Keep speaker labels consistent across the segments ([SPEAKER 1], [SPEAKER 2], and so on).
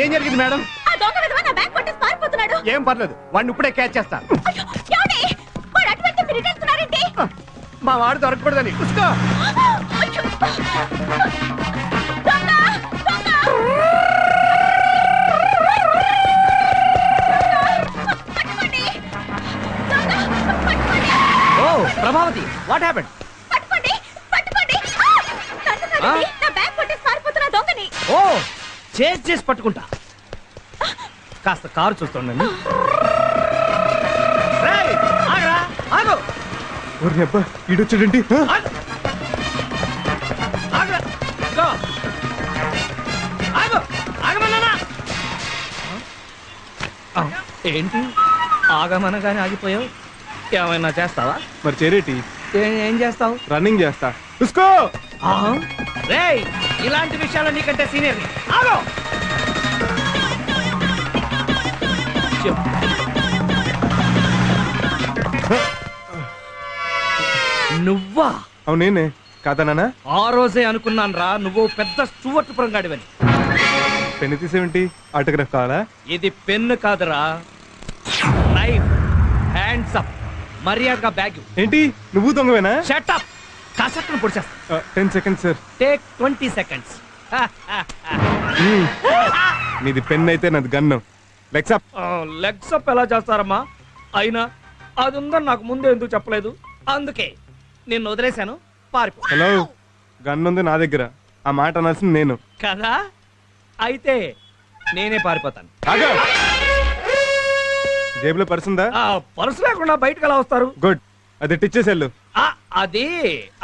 [SPEAKER 1] ఏం జరిగింది మేడం?
[SPEAKER 2] ఆ దొంగ విధవ నా బ్యాగ్ కొట్టేసి పారిపోతున్నాడు.
[SPEAKER 1] ఏం పర్లేదు, వాడిని ఇప్పుడే క్యాచ్ చేస్తా.
[SPEAKER 2] ఏమండి? వాడు అటువైతే మీరు ఇటు వెళ్తున్నారేంటి?
[SPEAKER 1] మా వాడు దొరకకూడదని. ఉస్కో.
[SPEAKER 3] ఓ ప్రభావతి, వాట్ హ్యాపెండ్?
[SPEAKER 2] పట్టుకోండి, పట్టుకోండి. నా బ్యాగ్ కొట్టేసి పారిపోతున్న దొంగని.
[SPEAKER 3] ఓ చేసి పట్టుకుంటా. కాస్త కారు చూస్తుండండి. ఆగరా, ఆగు.
[SPEAKER 1] ఈడొచ్చాడండి.
[SPEAKER 3] ఏంటి ఆగమనగానే ఆగిపోయావు? ఏమైనా చేస్తావా?
[SPEAKER 1] మరి చేరేటి
[SPEAKER 3] ఏం చేస్తావు?
[SPEAKER 1] రన్నింగ్ చేస్తా. ఉస్కో.
[SPEAKER 3] రేయ్, ఇలాంటి విషయాలు నీకంటే సీనియర్. ఆగో. నువ్వా?
[SPEAKER 1] అవునేనే కాదా నాన్న?
[SPEAKER 3] ఆ రోజే అనుకున్నాను రా, నువ్వు పెద్ద స్టూవర్ట్ పురంగాడివని.
[SPEAKER 1] పెన్ను తీసేవేంటి? ఆటోగ్రాఫ్ కావాలా?
[SPEAKER 3] ఇది పెన్ను కాదురా, నైఫ్. Hands up. మర్యాదగా బ్యాగ్.
[SPEAKER 1] ఏంటి నువ్వు దొంగవేనా?
[SPEAKER 3] Shut up. కాసట్టును పొడిచేస్తా.
[SPEAKER 1] 10 seconds సార్.
[SPEAKER 3] Take 20 seconds.
[SPEAKER 1] నీది పెన్ అయితే నాది gun. Legs up.
[SPEAKER 3] Legs up ఎలా చేస్తారమ్మా? అయినా అది ఉందని నాకు ముందే ఎందుకు చెప్పలేదు? అందుకే నిన్ను వదిలేశాను, పారిపో.
[SPEAKER 1] హలో, గన్ ఉంది నా దగ్గర. ఆ మాట అనాల్సింది నేను
[SPEAKER 3] కదా. అయితే నేనే పారిపోతాను.
[SPEAKER 1] జేబులో పర్స్ ఉందా?
[SPEAKER 3] పర్సు లేకుండా బయటకు ఎలా వస్తారు?
[SPEAKER 1] గుడ్, అది టిచ్చేసేళ్ళు.
[SPEAKER 3] అది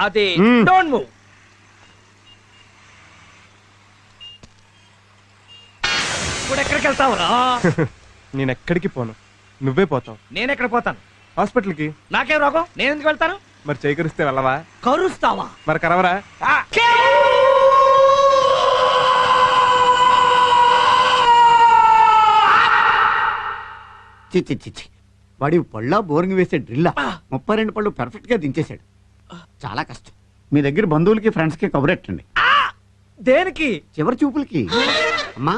[SPEAKER 3] అది డోంట్ మూవ్. ఇప్పుడు ఎక్కడికి వెళ్తావురా?
[SPEAKER 1] నేను ఎక్కడికి పోను, నువ్వే పోతావు.
[SPEAKER 3] నేను ఎక్కడ పోతాను?
[SPEAKER 1] హాస్పిటల్కి.
[SPEAKER 3] నాకేం రోగం? నేను ఎందుకు వెళ్తాను?
[SPEAKER 1] మరి చేకరిస్తే వెళ్ళవా?
[SPEAKER 3] కరుస్తావా?
[SPEAKER 1] మరి కరవరా?
[SPEAKER 4] చిచ్చి చిచ్చి, వాడి పళ్ళ బోరింగ్ వేసే డ్రిల్లా 32 పళ్ళు పర్ఫెక్ట్ గా దించేశాడు. చాలా కష్టం. మీ దగ్గర బంధువులకి ఫ్రెండ్స్ కి కబురెట్టండి.
[SPEAKER 3] దేనికి?
[SPEAKER 4] చివరి చూపులకి. అమ్మా,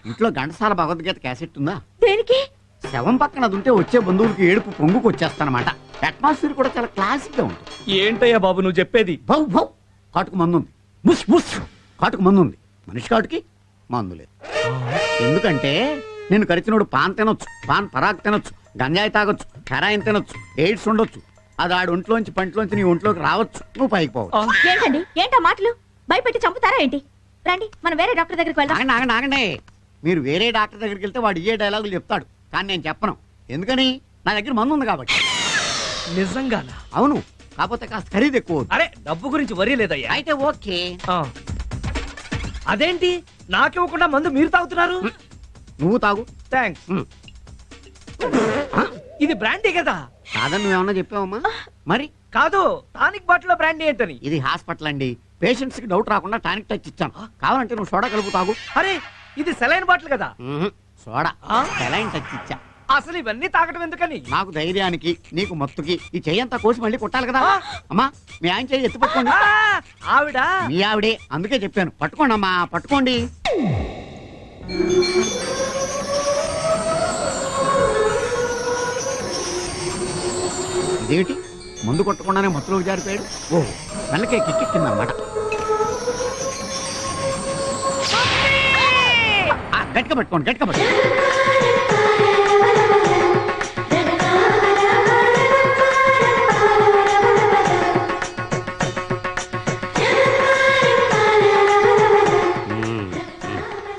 [SPEAKER 4] ఇంట్లో ఘంటసాల భగవద్గీత క్యాసెట్ ఉందా?
[SPEAKER 2] దేనికి?
[SPEAKER 4] శవం పక్కన అది ఉంటే వచ్చే బంధువులకి ఏడుపు పొంగుకు వచ్చేస్తానమాట. అట్మాస్ఫియర్ కూడా చాలా క్లాసిక్ గా ఉంటుంది.
[SPEAKER 3] ఏంటయ్యా బాబు నువ్వు చెప్పేది?
[SPEAKER 4] భౌ భౌ కాటుకు మందు ఉంది. ముస్ ముస్ కాటుకు మందు ఉంది. మనిషి కాటుకి మందు లేదు. ఎందుకంటే నేను కరిచినోడు పాన్ తినొచ్చు, పాన్ పరాగ్ తినొచ్చు, గంజాయి తాగొచ్చు, హెరాయిన్ తినొచ్చు, ఎయిడ్స్ ఉండొచ్చు. అది ఆడి ఒంట్లోంచి పంటలోంచి నీ ఒంట్లోకి రావచ్చు, నువ్వు పైకి పోవచ్చు.
[SPEAKER 2] ఏంటండి, ఏంటో మాటలు? భయపెట్టి చంపుతారా ఏంటి? రండి, మనం వేరే డాక్టర్ దగ్గరికి వెళ్దాం.
[SPEAKER 4] ఆగండి ఆగండి ఆగండి. మీరు వేరే డాక్టర్ దగ్గరికి వెళ్తే వాడు ఏ డైలాగులు చెప్తాడు, కానీ నేను చెప్పను. ఎందుకని? నా దగ్గర మందు ఉంది కాబట్టి.
[SPEAKER 3] నిజంగానా?
[SPEAKER 4] అవును, కాకపోతే కాస్త ఖరీదు ఎక్కువ.
[SPEAKER 3] అరే, డబ్బు గురించి వరీ లేదయ్యా.
[SPEAKER 4] అయితే ఓకే.
[SPEAKER 3] అదేంటి నాకివ్వకుండా మందు మీరు తాగుతున్నారు?
[SPEAKER 4] నువ్వు తాగు.
[SPEAKER 3] థ్యాంక్స్. ఇది బ్రాండీ కదా?
[SPEAKER 4] కాదని నువ్వేమన్నా చెప్పావమ్మా? మరి
[SPEAKER 3] కాదు, టానిక్ బాటిల్ లో బ్రాండీ ఏంటని.
[SPEAKER 4] ఇది హాస్పిటల్ అండి. పేషెంట్స్ కి డౌట్ రాకుండా టానిక్ టచ్ ఇచ్చాను. కావాలంటే నువ్వు సోడా కలుపు తాగు.
[SPEAKER 3] అరే, ఇది సెలైన్ బాటిల్ కదా?
[SPEAKER 4] సోడా సెలైన్ టచ్ ఇచ్చా.
[SPEAKER 3] అసలు ఇవన్నీ తాగటం ఎందుకని?
[SPEAKER 4] నాకు ధైర్యానికి, నీకు మత్తుకి ఈ చెయ్యంతా కోసి మళ్ళీ కొట్టాలి కదా. అమ్మా, మీ ఆయన చెయ్యి ఎత్తి పట్టుకోండి.
[SPEAKER 3] ఆవిడ
[SPEAKER 4] మీ ఆవిడే, అందుకే చెప్పాను పట్టుకోండి అమ్మా, పట్టుకోండి. ఇదేమిటి, ముందు కొట్టకుండానే మత్తులోకి జారిపోయాడు. ఓ, మెల్లకే కిక్కిందన్నమాట. గట్టిగా పట్టుకోండి, గట్టిగా పట్టుకోండి.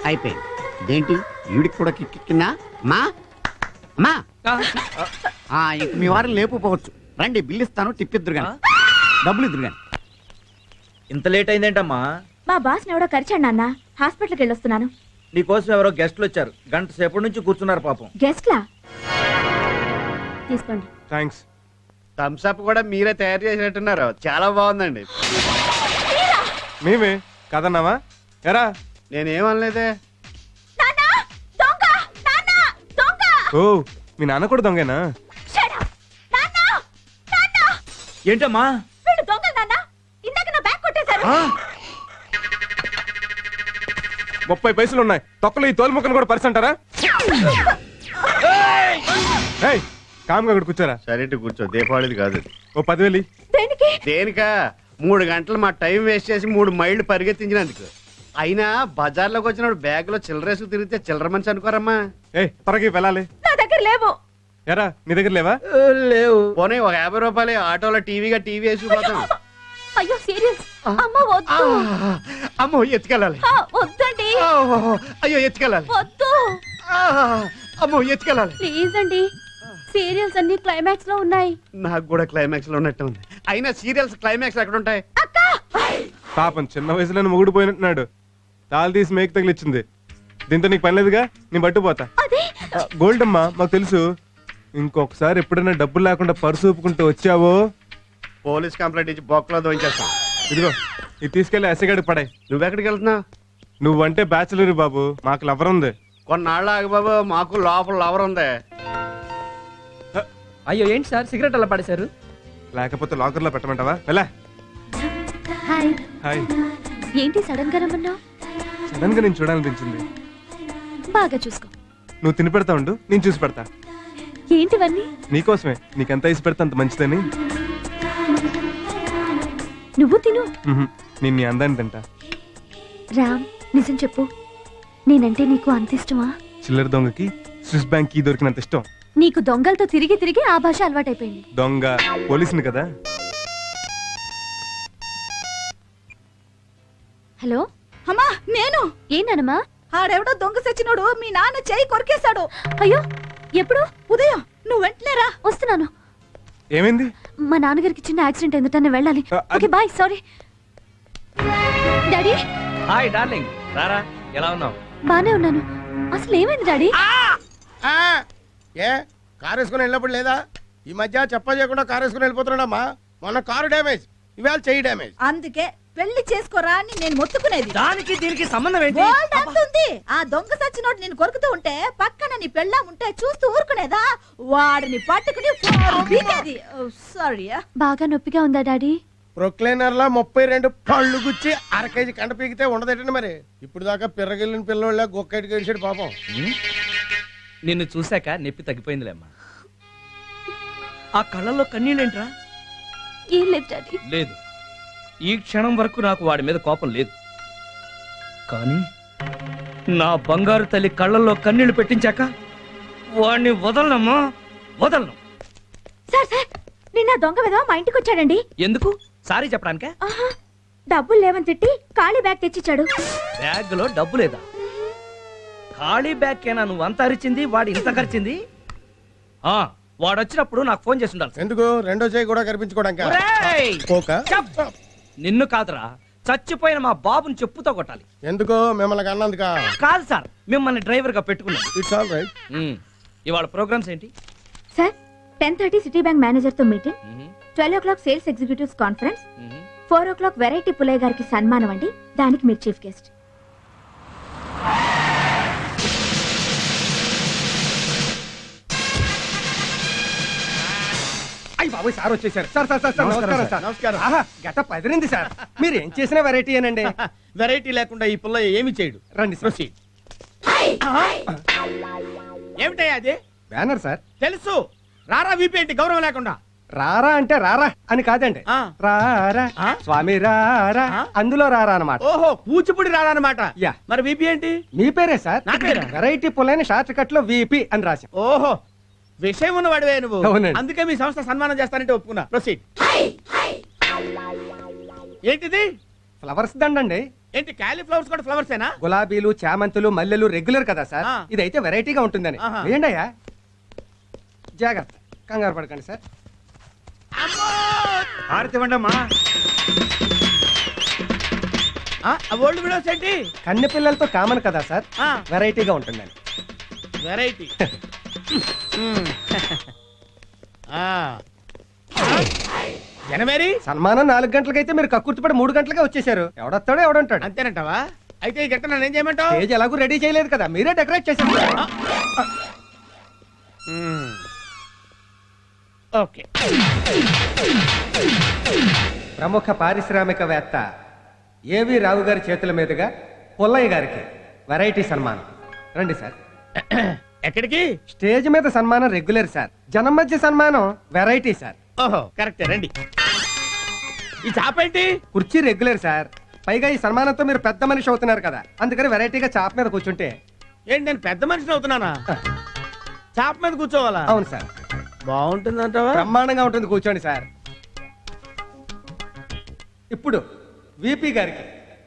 [SPEAKER 4] అయిపోయింది. ఇదేంటి, ఈవిడికి కూడా కిక్కిందా? అమ్మా అమ్మా, ఇంక మీ వారిని లేపుకోవచ్చు. రండి, బిల్లు ఇస్తాను, టిప్ ఇద్దరు కానీ, డబ్బులు ఇద్దరు కానీ.
[SPEAKER 5] ఇంత లేట్ అయిందేంటమ్మా?
[SPEAKER 2] మా బాస్ ఎవడో కరిచాడు నాన్న, హాస్పిటల్కి వెళ్ళొస్తున్నాను.
[SPEAKER 5] నీకోసం ఎవరో గెస్ట్లు వచ్చారు, గంట సేపటి నుంచి కూర్చున్నారు పాపం.
[SPEAKER 2] గెస్ట్లా? తీసుకోండి.
[SPEAKER 1] థ్యాంక్స్.
[SPEAKER 6] థమ్స్ అప్ కూడా మీరే తయారు చేసినట్టున్నారు, చాలా బాగుందండి.
[SPEAKER 1] మేమే కదన్నావా? ఎరా,
[SPEAKER 6] నేనేమనలేదే.
[SPEAKER 1] ఓ, మీ నాన్న కూడా దొంగేనా?
[SPEAKER 5] ఏంటమ్మా?
[SPEAKER 1] 30 పైసలు ఉన్నాయి. తొక్కలు ఈ తోలు ముక్కను కూడా పరిచి అంటారా? ఏయ్, కామ్గా అక్కడ కూర్చోరా.
[SPEAKER 6] సరే కూర్చో, దీపావళిది కాదు.
[SPEAKER 1] ఓ 10,000
[SPEAKER 2] దేనికి?
[SPEAKER 6] దేనికా 3 గంటలు మా టైం వేస్ట్ చేసి 3 మైళ్ళు పరిగెత్తించినందుకు. అయినా బజార్లోకి వచ్చినప్పుడు బ్యాగ్ లో చిల్లరేసుకు తిరిగితే చిల్లర మనిషి అనుకోరమ్మా.
[SPEAKER 1] ఏయ్, త్వరగా వెళ్ళాలి.
[SPEAKER 2] నా దగ్గర లేవు.
[SPEAKER 1] ఎరా, నీ దగ్గర లేవా?
[SPEAKER 5] లేవు.
[SPEAKER 6] పోనీ ఒక 50 రూపాయలు ఆటోలో టీవీ వేసుకుపోతాం.
[SPEAKER 2] అయ్యో సీరియస్. అమ్మ వద్దు.
[SPEAKER 6] అమ్మో ఎత్తుకెళ్ళాలి.
[SPEAKER 2] వద్దండి.
[SPEAKER 6] అయ్యో ఎత్తుకెళ్ళాలి.
[SPEAKER 2] వద్దు.
[SPEAKER 6] అమ్మో ఎత్తుకెళ్ళాలి.
[SPEAKER 2] ప్లీజ్ అండి, సీరియల్స్ అన్ని క్లైమాక్స్ లో ఉన్నాయి.
[SPEAKER 6] నాకు కూడా క్లైమాక్స్ లో ఉన్నట్టు ఉంది. అయినా సీరియల్స్ క్లైమాక్స్ ఎక్కడ ఉంటాయి?
[SPEAKER 1] పాపం చిన్న వయసులోనే మొగుడు పోయినట్టున్నాడు. తాళి తీసి మేకు తగిలిచ్చింది. దీంతో నీకు పని లేదుగా, నేను పట్టుపోతా. గోల్డ్ అమ్మా, మాకు తెలుసు. ఇంకొకసారి ఎప్పుడైనా డబ్బులు లేకుండా పర్సు ఊపుకుంటూ వచ్చావో
[SPEAKER 6] పోలీస్ కంప్లైంట్ ఇచ్చి బొక్కలో దోయించేస్తాం.
[SPEAKER 1] ఇదిగో, ఇది తీసుకెళ్లి ఎసగాడి పడాయి.
[SPEAKER 6] నువ్వెక్కడికి వెళ్తున్నావు?
[SPEAKER 1] నువ్వంటే బ్యాచులర్ బాబు, మాకు లవర్ ఉంది.
[SPEAKER 6] కొన్నాళ్ళు ఆగు బాబు, మాకు లోపల లవర్ ఉంది.
[SPEAKER 3] అయ్యో ఏంటి సార్ సిగరెట్ అలా పడేశారు?
[SPEAKER 1] లేకపోతే లాకర్ లో పెట్టమంటావా? వెళ్ళా.
[SPEAKER 2] హాయ్.
[SPEAKER 1] హాయ్.
[SPEAKER 2] ఏంటి సడన్ గా రమ్మన్నావు?
[SPEAKER 1] సడన్ గా నేను చూడాలనిపించింది.
[SPEAKER 2] బాగా చూసుకో.
[SPEAKER 1] నువ్వు తిని పెడతా ఉండు, నేను చూసి పెడతా.
[SPEAKER 2] ఏంటివన్నీ?
[SPEAKER 1] నీకోసమే, నీకెంత ఇసి పెడతా అంత మంచిదని.
[SPEAKER 2] నువ్వు తిను.
[SPEAKER 1] నేను నీ అందాన్ని తింటా.
[SPEAKER 2] రామ్, నిజం చెప్పు, నేనంటే నీకు అంత ఇష్టమా?
[SPEAKER 1] చిల్లర దొంగకి స్విస్ బ్యాంక్ కీ దొరికినంత ఇష్టం.
[SPEAKER 2] నీకు దొంగలతో తిరిగి తిరిగి ఆ భాష అలవాటైపోయింది.
[SPEAKER 1] దొంగ పోలీసుని కదా.
[SPEAKER 2] హలో
[SPEAKER 7] అమ్మా, నేను.
[SPEAKER 2] ఏంటనమ్మా?
[SPEAKER 7] ఆడెవడో దొంగ సచ్చినోడు మీ నాన్న చెయ్యి కొరికేశాడు.
[SPEAKER 2] అయ్యో, ఎప్పుడు?
[SPEAKER 7] ఉదయం. నువ్వు వెంటనే రా.
[SPEAKER 2] వస్తున్నాను.
[SPEAKER 1] ఏమైంది?
[SPEAKER 2] మా నాన్నగారికి చిన్న యాక్సిడెంట్ అయింది, నేను వెళ్ళాలి.
[SPEAKER 1] అది-
[SPEAKER 2] okay bye. Sorry daddy.
[SPEAKER 3] Hi darling, రారా. ఎలా ఉన్నావు?
[SPEAKER 2] బానే ఉన్నాను. అసలు ఏమైంది డాడీ?
[SPEAKER 8] ఏ కారు వేసుకుని వెళ్ళినప్పుడు లేదా? ఈ మధ్య చెప్ప చేయకుండా కారు వేసుకుని వెళ్ళిపోతున్నాడమ్మా. మొన్న కారు డ్యామేజ్, ఇవాళ చెయ్యి డ్యామేజ్.
[SPEAKER 7] అందుకే పెళ్లి చేసుకోరా అని నేను మొత్తుకునేది.
[SPEAKER 3] దానికి దీనికి సంబంధం ఏంటి?
[SPEAKER 7] బోల్డ్ అంత ఉంది. ఆ దొంగ సచ్చినోడు నేను కొరుకుతూ ఉంటే పక్కన నీ పెళ్ళాం ఉంటే చూస్తూ ఊరుకునేదా? వాడిని పట్టుకుని పీకేది. సారీ.
[SPEAKER 2] బాగా నొప్పిగా ఉందా డాడీ?
[SPEAKER 8] ప్రొక్లైనర్ లా 32 పళ్ళు గుచ్చి 1/2 కేజీ కండ పీకితే ఉండదేటండి మరి. ఇప్పుడు దాకా పిర్రగిల్లిన పిల్లోళ్ళ గొక్కటికి గడిచాడు పాపం.
[SPEAKER 3] నిన్ను చూశాక నొప్పి తగ్గిపోయిందిలేమ్మా. ఆ కళ్ళల్లో కన్నీళ్ళేంట్రా?
[SPEAKER 2] ఏం లేదు డాడీ.
[SPEAKER 3] లేదు, ఈ క్షణం వరకు నాకు వాడి మీద కోపం లేదు. కానీ నా బంగారు తల్లి కళ్ళల్లో కన్నీళ్లు పెట్టించాక వాడిని వదలనమ్మా, వదలను.
[SPEAKER 2] సార్ సార్, నిన్న దొంగ విధవ మా ఇంటికి వచ్చాడండి.
[SPEAKER 3] ఎందుకు? సారీ చెప్పడానికే?
[SPEAKER 2] ఆహా, డబ్బులు లేవని తిట్టి ఖాళీ బ్యాగ్ తెచ్చిచ్చాడు.
[SPEAKER 3] బ్యాగ్ లో డబ్బు లేదా? ఖాళీ బ్యాగ్ కేనా నువ్వు అంత అరిచింది, వాడు ఇంత ఖర్చింది? వాడు వచ్చినప్పుడు నాకు ఫోన్ చేసి ఉండాలి.
[SPEAKER 8] ఎందుకు? రెండో చెయ్యి కూడా కనిపించుకోవడానికి.
[SPEAKER 3] ఒరేయ్!
[SPEAKER 8] పోక
[SPEAKER 3] చెప్. నిన్ను కాదురా, చచ్చిపోయిన మా బాబుని చెప్పుతో కొట్టాలి.
[SPEAKER 8] ఎందుకు? మిమ్మల్ని అన్నందుక?
[SPEAKER 3] కాదు సార్, మిమ్మల్ని డ్రైవర్ గా పెట్టుకున్నాను.
[SPEAKER 8] It's all right.
[SPEAKER 3] ఇవాళ ప్రోగ్రామ్స్ ఏంటి?
[SPEAKER 2] సార్, 10:30 సిటీ బ్యాంక్ మేనేజర్ తో meeting, 12 o'clock sales executives conference, 4 o'clock variety Pullaiah గారికి సన్మానం అండి. దానికి మీరు చీఫ్ గెస్ట్.
[SPEAKER 9] అయ్యి బాబు, sir sir. Sir sir sir సార్, నమస్కారం సార్.
[SPEAKER 8] నమస్కారం.
[SPEAKER 9] ఆహా, గెటప్ అదిరింది సార్. మీరు ఏం చేసిన వెరైటీ అనండి.
[SPEAKER 8] వెరైటీ లేకుండా ఈ పుల్ల ఏమి చేయడు.
[SPEAKER 9] రండి సార్.
[SPEAKER 8] ఏమిటయ్యా అది?
[SPEAKER 9] Banner sir.
[SPEAKER 8] తెలుసు. రారా వీపీ ఏంటి గౌరవం లేకుండా?
[SPEAKER 9] రారా అంటే రారా అని కాదండి.
[SPEAKER 8] ఆ.
[SPEAKER 9] రారా
[SPEAKER 8] ఆ?
[SPEAKER 9] స్వామి రారా, అందులో రారా అన్నమాట.
[SPEAKER 8] ఓహో, కూచిపూడి రారా అన్నమాట.
[SPEAKER 9] యా.
[SPEAKER 8] మరి వీపీ ఏంటి?
[SPEAKER 9] మీ పేరే సార్.
[SPEAKER 8] నా పేరా?
[SPEAKER 9] వెరైటీ పుల్లైన షార్ట్ కట్ లో విపి అని రాశాం.
[SPEAKER 8] ఓహో, విషయం ఉన్నవాడివే నువ్వు.
[SPEAKER 9] అవునండి.
[SPEAKER 8] అందుకే మీ సంస్థ సన్మానం చేస్తానంటే ఒప్పుకున్నా. ప్రొసీడ్. ఏంటిది?
[SPEAKER 9] ఫ్లవర్స్ దండండి.
[SPEAKER 8] ఏంటి క్యాలీఫ్లవర్స్ కూడా ఫ్లవర్స్ ఏనా?
[SPEAKER 9] గులాబీలు, చామంతులు, మల్లెలు రెగ్యులర్ కదా సార్.
[SPEAKER 8] ఆ.
[SPEAKER 9] ఇదైతే వెరైటీగా ఉంటుందని.
[SPEAKER 8] ఆహా.
[SPEAKER 9] వేయండి అయ్యా, జాగ్రత్త, కంగారు పడకండి సార్.
[SPEAKER 8] ఓల్డ్ విడోస్ ఏంటి?
[SPEAKER 9] కన్నె పిల్లలతో కామన్ కదా సార్,
[SPEAKER 8] ఆ.
[SPEAKER 9] వెరైటీగా ఉంటుందని.
[SPEAKER 8] వెరైటీ. జనమేరి
[SPEAKER 9] సన్మానం 4 గంటలకైతే మీరు కక్కుర్తిపడి 3 గంటలకే వచ్చేసారు. ఎవడొస్తాడో ఎవడంటాడు.
[SPEAKER 8] అంతేనంటావా? అయితే ఈ గంట నన్ను ఏం చేయమంటావు?
[SPEAKER 9] స్టేజ్ ఎలాగూ రెడీ చేయలేదు కదా, మీరే డెకరేట్ చేశారు.
[SPEAKER 8] ఓకే.
[SPEAKER 9] ప్రముఖ పారిశ్రామికవేత్త ఏవి రావు గారి చేతుల మీదుగా పుల్లయ్య గారికి వెరైటీ సన్మానం రండి సార్.
[SPEAKER 8] ఎక్కడికి?
[SPEAKER 9] స్టేజ్ మీద సన్మానం రెగ్యులర్ సార్, జనం మధ్య సన్మానం వెరైటీ సార్.
[SPEAKER 8] ఓహో కరెక్టే, రండి. ఈ చాప ఏంటి?
[SPEAKER 9] కుర్చీ రెగ్యులర్ సార్, పైగా ఈ సన్మానంతో మీరు పెద్ద మనిషి అవుతున్నారు కదా, అందుకని వెరైటీగా చాప మీద కూర్చుంటే.
[SPEAKER 8] ఏంటి నేను పెద్ద మనిషిని అవుతున్నానా? చాప మీద కూర్చోవాలా?
[SPEAKER 9] అవును సార్.
[SPEAKER 8] బాగుంటుందంటావా?
[SPEAKER 9] బ్రహ్మాండంగా ఉంటుంది, కూర్చోండి సార్. ఇప్పుడు విపి గారికి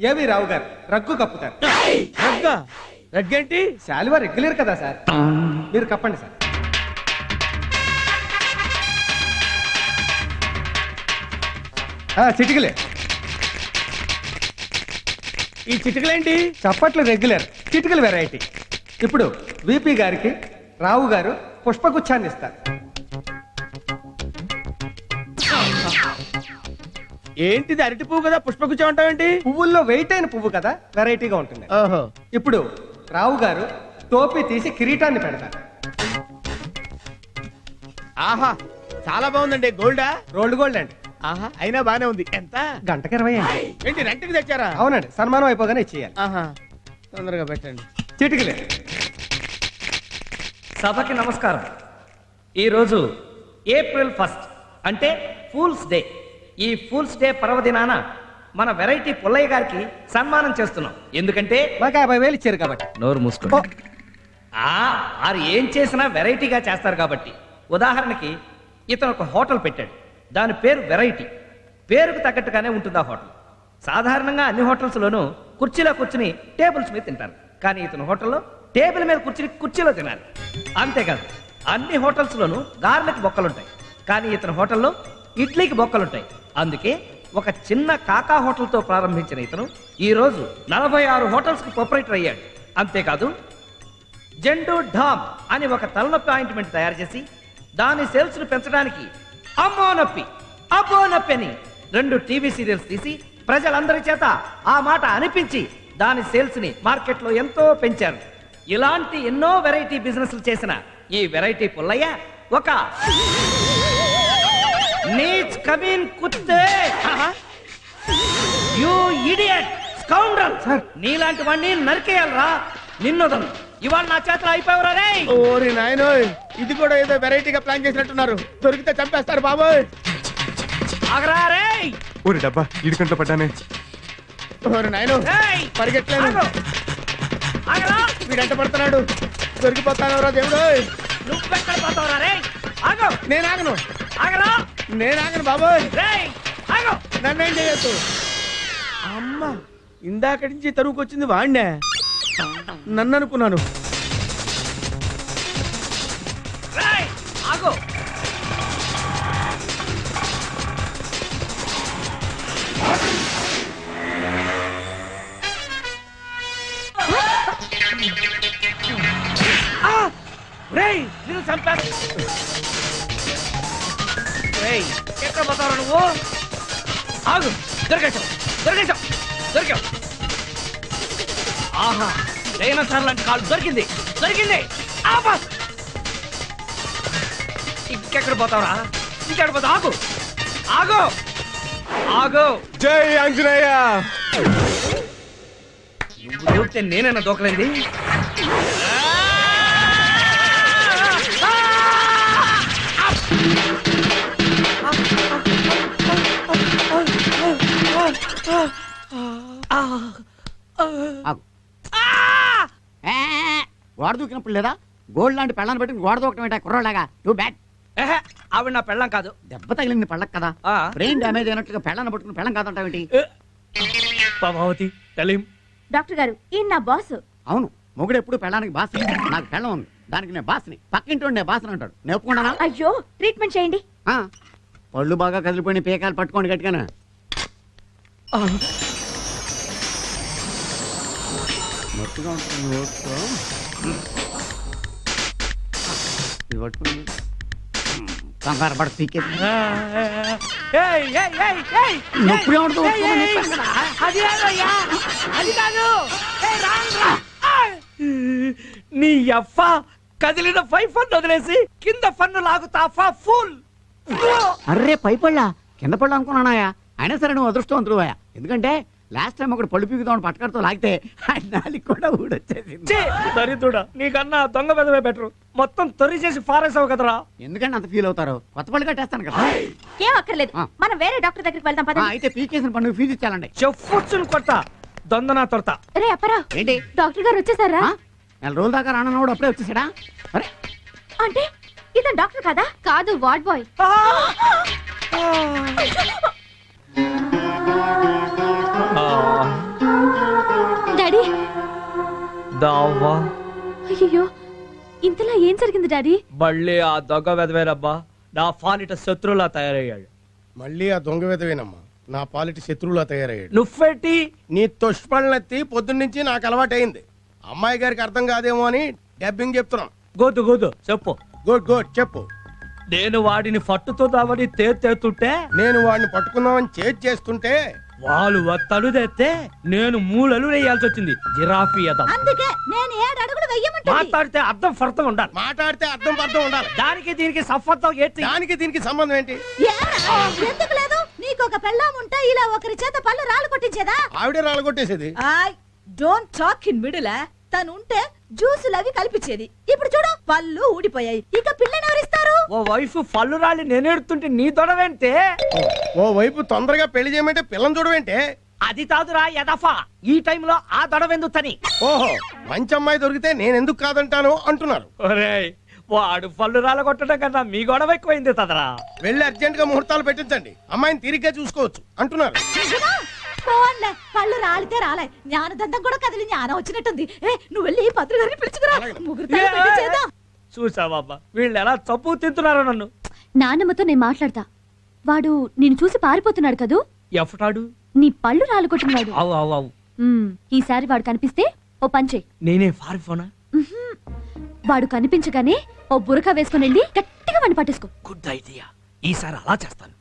[SPEAKER 9] ఏవి రావు గారు రగ్గు కప్పుతారు.
[SPEAKER 8] రగ్గా? రగ్గేంటి?
[SPEAKER 9] శాలువా రెగ్యులర్ కదా సార్, మీరు కప్పండి సార్. చిటికలే.
[SPEAKER 8] ఈ చిటికలేంటి?
[SPEAKER 9] చప్పట్లు రెగ్యులర్, చిటికలు వెరైటీ. ఇప్పుడు విపి గారికి రావు గారు పుష్పగుచ్ఛాన్ని ఇస్తారు.
[SPEAKER 8] ఏంటిది? అరటి పువ్వు కదా, పుష్పగుచ్చం అంటావేంటి?
[SPEAKER 9] పువ్వుల్లో వెయిట్ అయిన పువ్వు కదా, వెరైటీగా ఉంటుంది.
[SPEAKER 8] ఓహో.
[SPEAKER 9] ఇప్పుడు రావు గారు టోపీ తీసి కిరీటాన్ని పెడతారు.
[SPEAKER 8] ఆహా చాలా బాగుందండి. గోల్డా?
[SPEAKER 9] రోల్డ్ గోల్డ్ అండి.
[SPEAKER 8] ఆహా అయినా బానే ఉంది. ఎంత?
[SPEAKER 9] గంటకి 20 అండి.
[SPEAKER 8] ఏంటి రెంట్కి తెచ్చారా?
[SPEAKER 9] అవునండి, సన్మానం అయిపోగానే ఇచ్చేయాలి.
[SPEAKER 8] ఆహా తొందరగా పెట్టండి.
[SPEAKER 9] చిటికలే.
[SPEAKER 3] సభకి నమస్కారం. ఈరోజు ఏప్రిల్ 1 అంటే ఫూల్స్ డే. ఈ ఫూల్స్ డే పర్వదినాన మన వెరైటీ పుల్లయ్య గారికి సన్మానం చేస్తున్నాం. ఎందుకంటే
[SPEAKER 9] మాకు 50,000 ఇచ్చారు కాబట్టి.
[SPEAKER 3] నోరు మూసుకో. ఆరు ఏం చేసినా వెరైటీగా చేస్తారు కాబట్టి. ఉదాహరణకి ఇతను ఒక హోటల్ పెట్టాడు, దాని పేరు వెరైటీ. పేరుకు తగ్గట్టుగానే ఉంటుంది ఆ హోటల్. సాధారణంగా అన్ని హోటల్స్లోనూ కుర్చీలో కూర్చుని టేబుల్స్ మీద తింటారు, కానీ ఇతను హోటల్లో టేబుల్ మీద కూర్చుని కుర్చీలో తినాలి. అంతేకాదు, అన్ని హోటల్స్లోనూ గారెలకు బొక్కలుంటాయి, కానీ ఇతను హోటల్లో ఇడ్లీకి బొక్కలుంటాయి. అందుకే ఒక చిన్న కాకా హోటల్తో ప్రారంభించిన ఇతను ఈరోజు 46 హోటల్స్కి ప్రొపరేటర్ అయ్యాడు. అంతేకాదు, జెండు ఢామ్ అని ఒక తలనొప్పి ఆయింట్మెంట్ తయారు చేసి దాని సేల్స్ను పెంచడానికి అమ్మో నొప్పి అబ్బో నొప్పి అని 2 టీవీ సీరియల్స్ తీసి ప్రజలందరి చేత ఆ మాట అనిపించి దాని సేల్స్ని మార్కెట్లో ఎంతో పెంచారు. ఇలాంటి ఎన్నో వెరైటీ బిజినెస్లు చేసిన ఈ వెరైటీ పుల్లయ్య ఒక నీచ్ కమీన్ కుత్తే, యు ఇడియట్ స్కౌండ్రల్, నీలాంటి వాడిని నరికేయాలరా. నిన్నొదలు, ఇవాళ నా చేతిలో అయిపోయారా రే.
[SPEAKER 8] ఓరి నాయనోయ్, ఇది కూడా ఏదో వెరైటీగా ప్లాన్ చేసినట్టున్నారు. దొరికితే చంపేస్తారు బాబోయ్.
[SPEAKER 3] ఆగరా రే.
[SPEAKER 1] ఊరి డబ్బా ఇడికంట్లో పడ్డానే.
[SPEAKER 8] ఓరి నాయనో,
[SPEAKER 3] ఏయ్,
[SPEAKER 8] పరిగెట్లేను.
[SPEAKER 3] ఆగు. ఆగరా.
[SPEAKER 8] వీడంట పడుతున్నాడు. దొరికిపోతాను రా దేవుడు.
[SPEAKER 3] నువ్వెక్కడ పోతావురా రే. ఆగు.
[SPEAKER 8] నేను ఆగను.
[SPEAKER 3] ఆగరా.
[SPEAKER 8] నేను ఆగను బాబోయ్.
[SPEAKER 3] రేయ్, ఆగు.
[SPEAKER 8] నన్నేం చేయొద్దు. అమ్మ, ఇందాకటి నుంచి తరువుకొచ్చింది వాడినే. నన్ను అనుకున్నాను.
[SPEAKER 3] రేయ్, ఆగు. రేయ్, నిన్ను చంపాను. రేయ్, ఎక్కడ పోతావు నువ్వు? ఆగు. దొరికేశావు, దొరికేశావు, దొరికావు. ఆహా, డైనోసార్ లాంటి కాళ్ళు దొరికింది, దొరికింది. ఆపా. ఇంకెక్కడ పోతావురా? ఇంకెక్కడ పోతావు? ఆగు, ఆగు, ఆగు.
[SPEAKER 1] జై ఆంజనేయ.
[SPEAKER 3] నువ్వు దూకితే నేనైనా దూకలేంది.
[SPEAKER 4] గోడ దూకినప్పుడు లేదా గోల్డ్ లాంటి పెళ్ళాన్ని పెట్టి గోడ దూకటం ఏంటా కుర్రోలాగా? Too bad.
[SPEAKER 3] ఆవిడ నా పెళ్ళం కాదు.
[SPEAKER 4] దెబ్బ తగిలింది పళ్ళకి కదా, బ్రెయిన్ డ్యామేజ్ అయినట్లుగా పెళ్ళాన్ని పట్టుకుని పెళ్ళం కాదంటావేంటి?
[SPEAKER 3] పద్మావతి టెలిం.
[SPEAKER 2] డాక్టర్ గారు, ఈయన నా బాస్.
[SPEAKER 4] అవును, మొగుడు ఎప్పుడు పెళ్ళానికి బాస్. నాకు పెళ్ళం ఉంది, దానికి నేను బాస్ని. పక్కింటి నేను బాస్ని అంటాడు. నేను ఒప్పుకున్నానా?
[SPEAKER 2] అయ్యో, ట్రీట్మెంట్ చేయండి.
[SPEAKER 4] పళ్ళు బాగా కదిలిపోయిన పేకాలు పట్టుకోండి గట్టిగానే. మొత్తుగా ఉంటుంది ఓట్తో. ఇది పట్టుకుని కంగారు పడ పీకేది. నొప్పి
[SPEAKER 3] అది కాదు. నీ అఫ్ఫ కదిలిన 5 ఫన్ వదిలేసి కింద ఫన్ను లాగుతా ఫుల్.
[SPEAKER 4] అర్రే పైపళ్ళ కింద పళ్ళు అనుకున్నానాయా? అయినా సరే నువ్వు అదృష్టవంతుడువా, ఎందుకంటే లాస్ట్ టైం ఒకటి పళ్ళు పీకుదామని పట్టకరతో లాగితే నాలికి కూడా ఊడొచ్చేసింది.
[SPEAKER 3] దరిద్రుడా నీకన్నా దొంగ వెదవే బెటరు. మొత్తం తొరి చేసి ఫారేసావు కదరా.
[SPEAKER 4] ఎందుకంటే అంత ఫీల్ అవుతారు? కొత్త పళ్ళు కట్టేస్తాను కదా.
[SPEAKER 2] ఏం అక్కర్లేదు, మనం వేరే డాక్టర్ దగ్గరికి వెళ్దాం పద.
[SPEAKER 4] అయితే పీకేసిన పండుగ ఫీజు ఇచ్చాలండి.
[SPEAKER 3] చెప్పుచ్చుని కొడతా దొందనా తొడతా.
[SPEAKER 2] రే అప్పరా,
[SPEAKER 4] ఏంటి
[SPEAKER 2] డాక్టర్ గారు వచ్చేసారా?
[SPEAKER 4] నెల రోజుల దాకా రానన్నాడు అప్పుడే వచ్చేసాడా? అరే
[SPEAKER 2] అంటే ఇతను డాక్టర్ కదా? కాదు, వార్డ్ బాయ్. డాడీ
[SPEAKER 3] దావా
[SPEAKER 2] అయ్యో, ఇంతలా ఏం జరిగింది డాడీ?
[SPEAKER 3] మళ్ళీ ఆ దొంగ వెదవేనబ్బా నా ఫానిట శత్రువులా తయారయ్యాడు.
[SPEAKER 8] మళ్ళీ ఆ దొంగ విధవేనమ్మా నా పాలిటి శత్రువులా తయారయ్యాడు.
[SPEAKER 3] నువ్వెట్టి
[SPEAKER 8] నీ తుష్పళ్ళెత్తి పొద్దున్నుంచి నాకు అలవాటైంది. అమ్మాయి గారికి అర్థం కాదేమో అని డబ్బింగ్ చెప్తున్నాం.
[SPEAKER 3] గోదు గోదు చెప్పు.
[SPEAKER 8] గుడ్ గుడ్ చెప్పు.
[SPEAKER 3] నేను వాడిని పట్టుతో దావని తేతుంటే
[SPEAKER 8] నేను వాడిని పట్టుకుందామని చేస్తుంటే
[SPEAKER 3] వాళ్ళు తలుదేస్తే నేను మూలలు వేయాల్సి వచ్చింది. జిరాఫీ అదం
[SPEAKER 7] అందుకే నేను 7 అడుగులు వెయ్యమంటుంది.
[SPEAKER 3] మాట్లాడితే అర్థం ఫర్థం ఉండాలి.
[SPEAKER 8] మాట్లాడితే అర్థం పర్థం ఉండాలి.
[SPEAKER 3] దానికి దీనికి సఫర్థం ఏంటి?
[SPEAKER 8] దానికి దీనికి సంబంధం ఏంటి?
[SPEAKER 7] ఏరా, ఎందుకు లేదు? నీకు ఒక పెళ్ళాం ఉంటే ఇలా ఒకరి చేత పళ్ళు రాళ్ళు కొట్టించేదా?
[SPEAKER 8] ఆవిడే రాలగొట్టేసేది.
[SPEAKER 7] I don't talk in middle. తను ఉంటే జ్యూసులు అవి కల్పించేది. ఇప్పుడు చూడు పళ్ళు ఊడిపోయాయి. ఇక పిల్లని ఎవరిస్తారు?
[SPEAKER 3] ఓ వైఫ్ పళ్ళు రాలి నేనేడుతుంటే నీ దొడవేంటే?
[SPEAKER 8] ఓ వైపు తొందరగా పెళ్లి చేయమంటే పిల్లని చూడవేంటే?
[SPEAKER 3] అది కాదురా యదఫా, ఈ టైంలో ఆ దొడవెందుకు తని?
[SPEAKER 8] ఓహో, మంచి అమ్మాయి దొరికితే నేను ఎందుకు కాదంటాను అంటున్నారు.
[SPEAKER 3] ఒరేయ్, వాడు పళ్ళు రాల కొట్టడం కన్నా మీ గొడవ ఎక్కువైంది తదరా.
[SPEAKER 8] వెళ్ళి అర్జెంట్ గా ముహూర్తాలు పెట్టించండి, అమ్మాయిని తీరిగ్గా చూసుకోవచ్చు అంటున్నారు.
[SPEAKER 7] నిజమా? పోన్లే, పళ్ళు రాలితే రాలే. జ్ఞానదంతం కూడా కదిలి జ్ఞానం వచ్చినట్టుంది. నువ్వు వెళ్ళి పత్రి గారిని పిలుచుకురా. ముహూర్తాలు పెట్టించేద్దాం.
[SPEAKER 3] చూసావబ్బా వీళ్ళు ఎలా చప్పు తింటున్నారో నన్ను.
[SPEAKER 2] నాన్నమ్మతో నేను మాట్లాడతా. వాడు నిన్ను చూసి పారిపోతున్నాడు కదూ?
[SPEAKER 3] ఎఫటాడు
[SPEAKER 2] నీ పళ్ళు రాలుకొట్టినవాడు.
[SPEAKER 3] అవు అవు అవు.
[SPEAKER 2] ఈసారి వాడు కనిపిస్తే ఓ పంచే.
[SPEAKER 3] నేనే పారిపోనా?
[SPEAKER 2] వాడు కనిపించగానే ఓ బురక వేసుకుని వెళ్ళి గట్టిగా వాడిని పట్టేసుకో.
[SPEAKER 3] గుడ్ ఐడియా, ఈసారి అలా చేస్తాను.